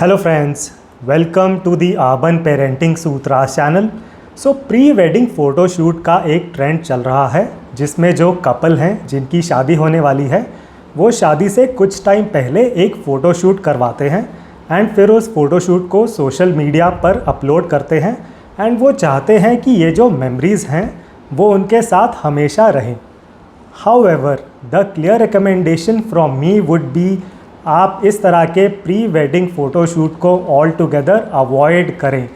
Hello friends, welcome to the Urban Parenting Sutras channel. So pre wedding photoshoot का एक trend चल रहा है जिसमें जो कपल हैं जिनकी शादी होने वाली है वो शादी से कुछ टाइम पहले एक फ़ोटोशूट करवाते हैं एंड फिर उस फ़ोटोशूट को सोशल मीडिया पर अपलोड करते हैं एंड वो चाहते हैं कि ये जो मेमोरीज़ हैं वो उनके साथ हमेशा रहें. However the clear recommendation from me would be आप इस तरह के प्री वेडिंग फ़ोटोशूट को ऑल टुगेदर अवॉइड करें.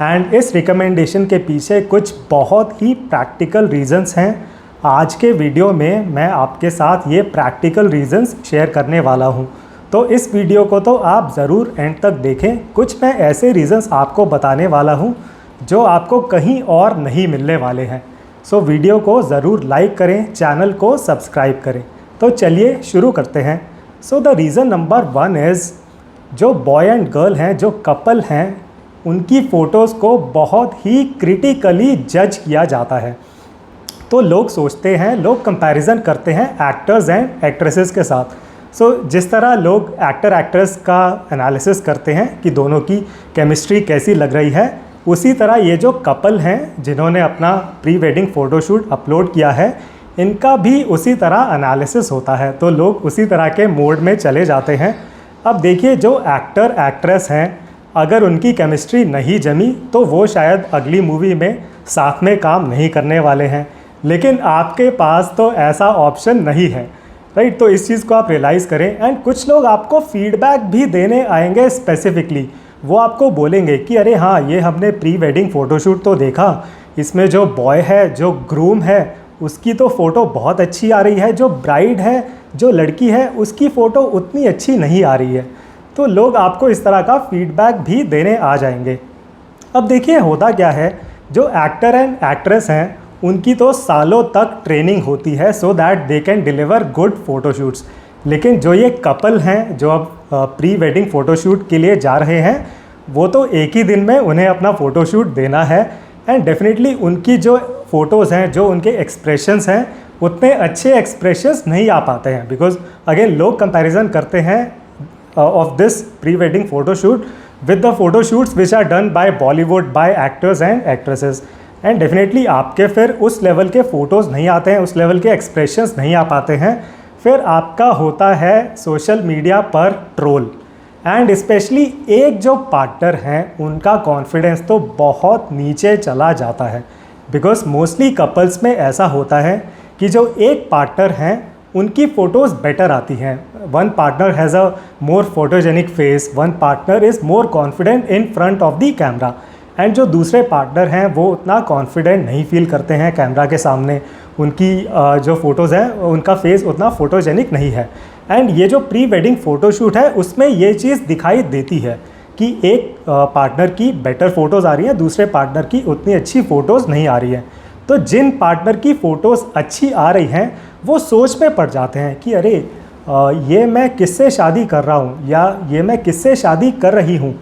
एंड इस रिकमेंडेशन के पीछे कुछ बहुत ही प्रैक्टिकल रीज़न्स हैं. आज के वीडियो में मैं आपके साथ ये प्रैक्टिकल रीज़न्स शेयर करने वाला हूँ. तो इस वीडियो को तो आप ज़रूर एंड तक देखें. कुछ मैं ऐसे रीज़न्स आपको बताने वाला हूँ जो आपको कहीं और नहीं मिलने वाले हैं. सो वीडियो को ज़रूर लाइक करें, चैनल को सब्सक्राइब करें. तो चलिए शुरू करते हैं. So the reason number 1 is जो बॉय एंड गर्ल हैं, जो कपल हैं, उनकी फ़ोटोज़ को बहुत ही क्रिटिकली जज किया जाता है. तो लोग सोचते हैं, लोग कंपैरिजन करते हैं एक्टर्स एंड एक्ट्रेसेस के साथ. सो जिस तरह लोग एक्टर एक्ट्रेस का एनालिसिस करते हैं कि दोनों की केमिस्ट्री कैसी लग रही है, उसी तरह ये जो कपल हैं जिन्होंने अपना प्री वेडिंग फ़ोटोशूट अपलोड किया है, इनका भी उसी तरह एनालिसिस होता है. तो लोग उसी तरह के मोड में चले जाते हैं. अब देखिए, जो एक्टर एक्ट्रेस हैं, अगर उनकी केमिस्ट्री नहीं जमी तो वो शायद अगली मूवी में साथ में काम नहीं करने वाले हैं. लेकिन आपके पास तो ऐसा ऑप्शन नहीं है, राइट. तो इस चीज़ को आप रियलाइज़ करें. एंड कुछ लोग आपको फीडबैक भी देने आएंगे. स्पेसिफिकली वो आपको बोलेंगे कि अरे हाँ, ये हमने प्री वेडिंग फ़ोटोशूट तो देखा, इसमें जो बॉय है, जो ग्रूम है, उसकी तो फ़ोटो बहुत अच्छी आ रही है, जो ब्राइड है, जो लड़की है, उसकी फ़ोटो उतनी अच्छी नहीं आ रही है. तो लोग आपको इस तरह का फीडबैक भी देने आ जाएंगे. अब देखिए, होता क्या है, जो एक्टर एंड एक्ट्रेस हैं उनकी तो सालों तक ट्रेनिंग होती है so that they can deliver good photoshoots. लेकिन जो ये कपल हैं जो अब प्री वेडिंग फ़ोटोशूट के लिए जा रहे हैं, वो तो एक ही दिन में उन्हें अपना फ़ोटोशूट देना है. एंड डेफिनेटली उनकी जो फ़ोटोज़ हैं, जो उनके एक्सप्रेशंस हैं, उतने अच्छे एक्सप्रेशंस नहीं आ पाते हैं. बिकॉज अगेन लोग कंपैरिजन करते हैं of this pre-wedding photo shoot with the photo shoots which are done by Bollywood, by actors and actresses. And definitely आपके फिर उस लेवल के फ़ोटोज़ नहीं आते हैं, उस लेवल के एक्सप्रेशंस नहीं आ पाते हैं. फिर आपका होता है सोशल मीडिया पर ट्रोल. एंड स्पेशली एक जो पार्टनर हैं उनका कॉन्फिडेंस तो बहुत नीचे चला जाता है. बिकॉज मोस्टली कपल्स में ऐसा होता है कि जो एक पार्टनर हैं उनकी फ़ोटोज़ बेटर आती हैं. One partner has a more photogenic face, one partner is more confident in front of the camera. And जो दूसरे पार्टनर हैं वो उतना कॉन्फिडेंट नहीं फील करते हैं कैमरा के सामने. उनकी जो फ़ोटोज़ हैं उनका फेस उतना फोटोजेनिक नहीं है. एंड ये जो प्री वेडिंग फ़ोटोशूट है उसमें ये चीज़ दिखाई देती है कि एक पार्टनर की बेटर फ़ोटोज़ आ रही हैं, दूसरे पार्टनर की उतनी अच्छी फ़ोटोज़ नहीं आ रही हैं. तो जिन पार्टनर की फ़ोटोज़ अच्छी आ रही हैं वो सोच में पड़ जाते हैं कि अरे ये मैं किससे शादी कर रहा हूँ या ये मैं किससे शादी कर रही हूँ.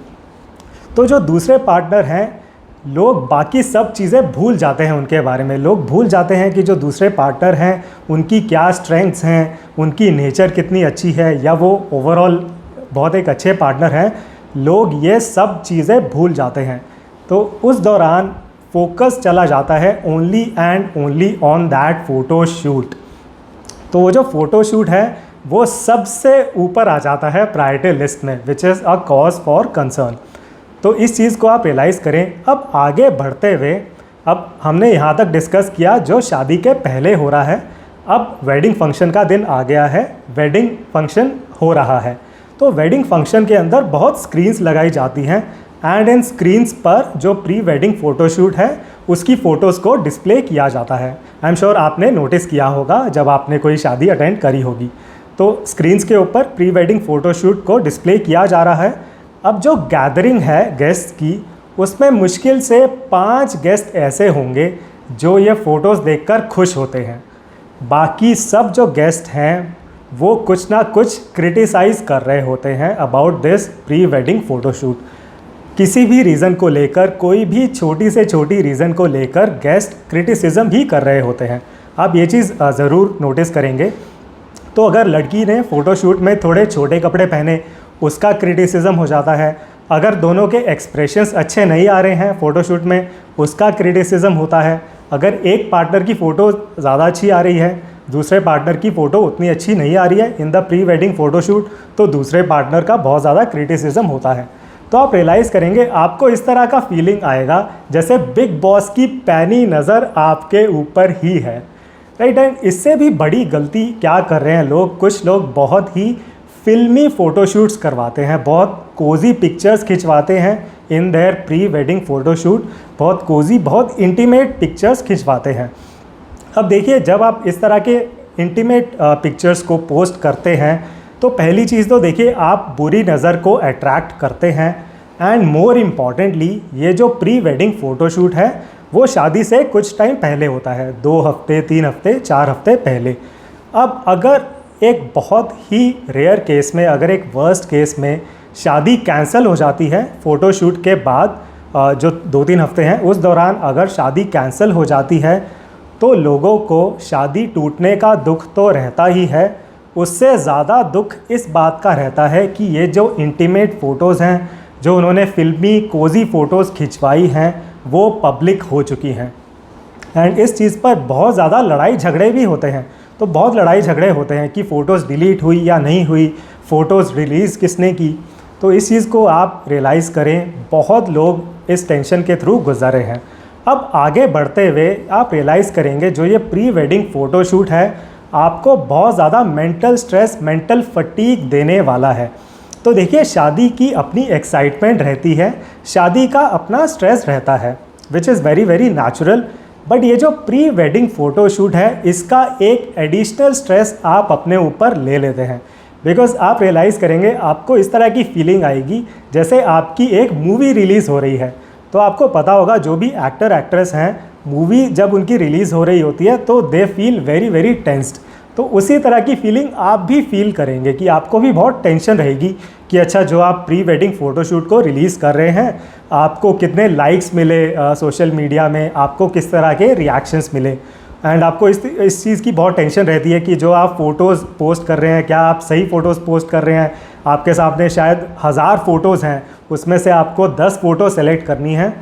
तो जो दूसरे पार्टनर हैं, लोग बाकी सब चीज़ें भूल जाते हैं उनके बारे में. लोग भूल जाते हैं कि जो दूसरे पार्टनर हैं उनकी क्या स्ट्रेंथ्स हैं, उनकी नेचर कितनी अच्छी है, या वो ओवरऑल बहुत एक अच्छे पार्टनर हैं. लोग ये सब चीज़ें भूल जाते हैं. तो उस दौरान फोकस चला जाता है only and only on that photo shoot. तो वो जो फ़ोटो शूट है वो सबसे ऊपर आ जाता है प्रायोरिटी लिस्ट में, which is a cause for concern. तो इस चीज़ को आप रियलाइज़ करें. अब आगे बढ़ते हुए, अब हमने यहाँ तक डिस्कस किया जो शादी के पहले हो रहा है. अब वेडिंग फंक्शन का दिन आ गया है, वेडिंग फंक्शन हो रहा है. तो वेडिंग फंक्शन के अंदर बहुत स्क्रीन्स लगाई जाती हैं एंड इन स्क्रीन्स पर जो प्री वेडिंग फ़ोटोशूट है उसकी फ़ोटोज़ को डिस्प्ले किया जाता है. आई एम श्योर आपने नोटिस किया होगा जब आपने कोई शादी अटेंड करी होगी. तो स्क्रीन्स के ऊपर प्री वेडिंग फ़ोटोशूट को डिस्प्ले किया जा रहा है. अब जो गैदरिंग है गेस्ट की, उसमें मुश्किल से 5 गेस्ट ऐसे होंगे जो ये फ़ोटोज़ देखकर खुश होते हैं. बाकी सब जो गेस्ट हैं वो कुछ ना कुछ क्रिटिसाइज़ कर रहे होते हैं about this pre wedding photoshoot. किसी भी रीज़न को लेकर, कोई भी छोटी से छोटी रीज़न को लेकर गेस्ट क्रिटिसिज्म ही कर रहे होते हैं. आप ये चीज़ ज़रूर नोटिस करेंगे. तो अगर लड़की ने फ़ोटोशूट में थोड़े छोटे कपड़े पहने, उसका क्रिटिसिज्म हो जाता है। अगर दोनों के एक्सप्रेशंस अच्छे नहीं आ रहे हैं फ़ोटोशूट में, उसका क्रिटिसिज्म होता है। अगर एक पार्टनर की फ़ोटो ज़्यादा अच्छी आ रही है, दूसरे पार्टनर की फ़ोटो उतनी अच्छी नहीं आ रही है in the pre wedding photoshoot, तो दूसरे पार्टनर का बहुत ज़्यादा क्रिटिसिज्म होता है। तो आप रियलाइज़ करेंगे आपको इस तरह का फीलिंग आएगा जैसे बिग बॉस की पैनी नज़र आपके ऊपर ही है, राइट। एंड इससे भी बड़ी गलती क्या कर रहे हैं लोग, कुछ लोग बहुत ही फिल्मी फ़ोटोशूट्स करवाते हैं, बहुत कोजी पिक्चर्स खिंचवाते हैं in their pre wedding photoshoot, बहुत कोजी बहुत इंटीमेट पिक्चर्स खिंचवाते हैं। अब देखिए, जब आप इस तरह के इंटीमेट पिक्चर्स को पोस्ट करते हैं तो पहली चीज़ तो देखिए आप बुरी नज़र को अट्रैक्ट करते हैं। एंड मोर इम्पॉर्टेंटली, ये जो प्री वेडिंग फ़ोटोशूट है वो शादी से कुछ टाइम पहले होता है, 2 हफ्ते 3 हफ्ते 4 हफ्ते पहले। अब अगर एक बहुत ही रेयर केस में, अगर एक वर्स्ट केस में शादी कैंसिल हो जाती है फ़ोटोशूट के बाद, जो 2-3 हफ्ते हैं उस दौरान अगर शादी कैंसिल हो जाती है तो लोगों को शादी टूटने का दुख तो रहता ही है, उससे ज़्यादा दुख इस बात का रहता है कि ये जो इंटीमेट फ़ोटोज़ हैं, जो उन्होंने फिल्मी कोजी फ़ोटोज़ खिंचवाई हैं, वो पब्लिक हो चुकी हैं। एंड इस चीज़ पर बहुत ज़्यादा लड़ाई झगड़े भी होते हैं। तो बहुत लड़ाई झगड़े होते हैं कि फ़ोटोज़ डिलीट हुई या नहीं हुई, फ़ोटोज़ रिलीज़ किसने की। तो इस चीज़ को आप रियलाइज़ करें, बहुत लोग इस टेंशन के थ्रू गुजरे हैं। अब आगे बढ़ते हुए आप रियलाइज़ करेंगे जो ये प्री वेडिंग फ़ोटोशूट है आपको बहुत ज़्यादा मेंटल स्ट्रेस, मेंटल फटीग देने वाला है। तो देखिए, शादी की अपनी एक्साइटमेंट रहती है, शादी का अपना स्ट्रेस रहता है, which is very very natural. But ये जो प्री वेडिंग फ़ोटोशूट है इसका एक एडिशनल स्ट्रेस आप अपने ऊपर ले लेते हैं। बिकॉज़ आप रियलाइज़ करेंगे, आपको इस तरह की फीलिंग आएगी जैसे आपकी एक मूवी रिलीज़ हो रही है। तो आपको पता होगा जो भी एक्टर एक्ट्रेस हैं, मूवी जब उनकी रिलीज़ हो रही होती है तो they feel very very tensed. तो उसी तरह की फीलिंग आप भी फील करेंगे कि आपको भी बहुत टेंशन रहेगी कि अच्छा, जो आप प्री वेडिंग फ़ोटोशूट को रिलीज़ कर रहे हैं, आपको कितने लाइक्स मिले सोशल मीडिया में, आपको किस तरह के रिएक्शंस मिले। एंड आपको इस चीज़ की बहुत टेंशन रहती है कि जो आप फ़ोटोज़ पोस्ट कर रहे हैं, क्या आप सही फ़ोटोज़ पोस्ट कर रहे हैं। आपके सामने शायद 1000 फ़ोटोज़ हैं, उसमें से आपको 10 फ़ोटो सेलेक्ट करनी है।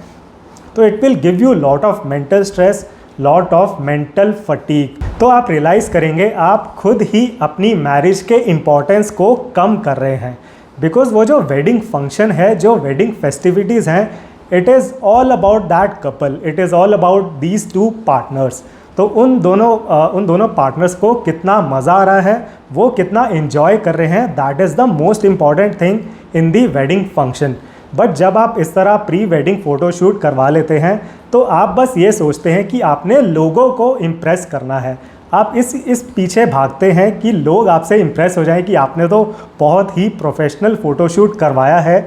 तो it will give you lot of mental stress, lot of mental fatigue. तो आप रियलाइज़ करेंगे आप खुद ही अपनी मैरिज के इम्पोर्टेंस को कम कर रहे हैं। बिकॉज़ वो जो वेडिंग फंक्शन है, जो वेडिंग फेस्टिविटीज़ हैं, it is all about that couple, it is all about these 2 partners. तो उन दोनों पार्टनर्स को कितना मज़ा आ रहा है, वो कितना इन्जॉय कर रहे हैं, that is the most important thing in the wedding function. But जब आप इस तरह प्री वेडिंग फ़ोटोशूट करवा लेते हैं तो आप बस ये सोचते हैं कि आपने लोगों को इम्प्रेस करना है। आप इस पीछे भागते हैं कि लोग आपसे इम्प्रेस हो जाएं कि आपने तो बहुत ही प्रोफेशनल फ़ोटोशूट करवाया है।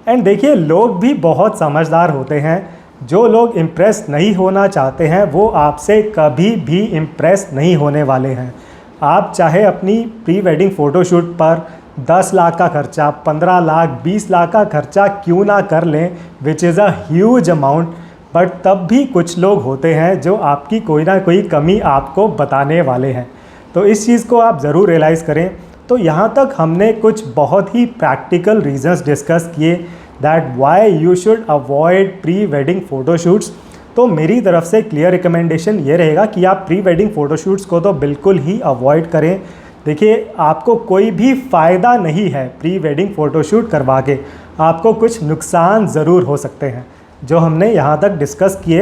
एंड देखिए, लोग भी बहुत समझदार होते हैं। जो लोग इम्प्रेस नहीं होना चाहते हैं वो आपसे कभी भी इम्प्रेस नहीं होने वाले हैं। आप चाहे अपनी प्री वेडिंग फ़ोटोशूट पर 10 लाख का खर्चा, 15 लाख, 20 लाख का खर्चा क्यों ना कर लें, which is a huge amount, but तब भी कुछ लोग होते हैं जो आपकी कोई ना कोई कमी आपको बताने वाले हैं। तो इस चीज़ को आप ज़रूर रियलाइज़ करें। तो यहाँ तक हमने कुछ बहुत ही प्रैक्टिकल रीजंस डिस्कस किए that why you should avoid pre wedding photoshoots. तो मेरी तरफ से क्लियर रिकमेंडेशन ये रहेगा कि आप प्री वेडिंग फ़ोटोशूट्स को तो बिल्कुल ही अवॉइड करें। देखिए, आपको कोई भी फ़ायदा नहीं है प्री वेडिंग फ़ोटोशूट करवा के, आपको कुछ नुकसान ज़रूर हो सकते हैं जो हमने यहाँ तक डिस्कस किए।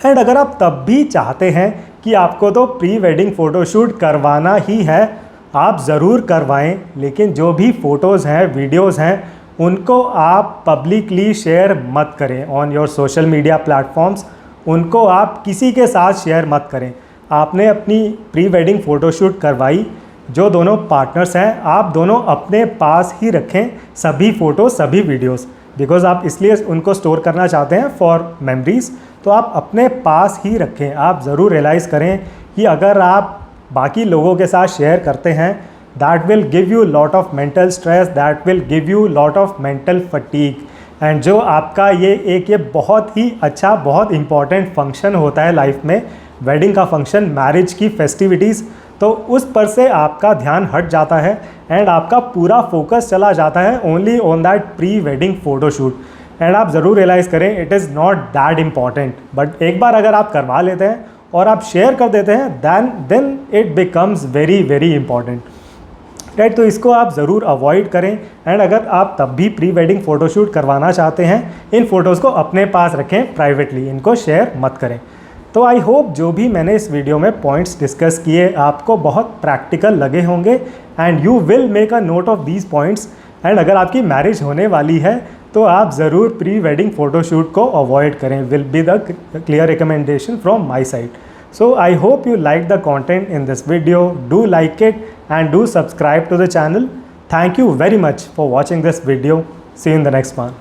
एंड अगर आप तब भी चाहते हैं कि आपको तो प्री वेडिंग फ़ोटोशूट करवाना ही है, आप ज़रूर करवाएं, लेकिन जो भी फ़ोटोज़ हैं, वीडियोज़ हैं, उनको आप पब्लिकली शेयर मत करें on your social media platforms. उनको आप किसी के साथ शेयर मत करें। आपने अपनी प्री वेडिंग फ़ोटोशूट करवाई, जो दोनों पार्टनर्स हैं आप दोनों अपने पास ही रखें सभी फ़ोटो, सभी वीडियोज़, बिकॉज़ आप इसलिए उनको स्टोर करना चाहते हैं फॉर मेमोरीज़। तो आप अपने पास ही रखें। आप ज़रूर रियलाइज़ करें कि अगर आप बाकी लोगों के साथ शेयर करते हैं, that will give you lot of mental stress, that will give you lot of mental fatigue. And जो आपका ये बहुत ही अच्छा, बहुत इंपॉर्टेंट फंक्शन होता है लाइफ में, वेडिंग का फंक्शन, मैरिज की फेस्टिविटीज़, तो उस पर से आपका ध्यान हट जाता है एंड आपका पूरा फोकस चला जाता है only on that pre wedding photoshoot. And आप ज़रूर रियलाइज़ करें it is not that important, but एक बार अगर आप करवा लेते हैं और आप शेयर कर देते हैं then it becomes very very important, right. तो इसको आप ज़रूर अवॉइड करें। एंड अगर आप तब भी प्री वेडिंग फ़ोटोशूट करवाना चाहते हैं, इन फ़ोटोज़ को अपने पास रखें प्राइवेटली, इनको शेयर मत करें। तो आई होप जो भी मैंने इस वीडियो में पॉइंट्स डिस्कस किए आपको बहुत प्रैक्टिकल लगे होंगे and you will make a note of these points. And अगर आपकी मैरिज होने वाली है तो आप ज़रूर प्री वेडिंग फ़ोटोशूट को अवॉइड करें, will be the clear recommendation from my side. So I hope you like the content in this video. Do like it and do subscribe to the channel. Thank you very much for watching this video. See you in the next one.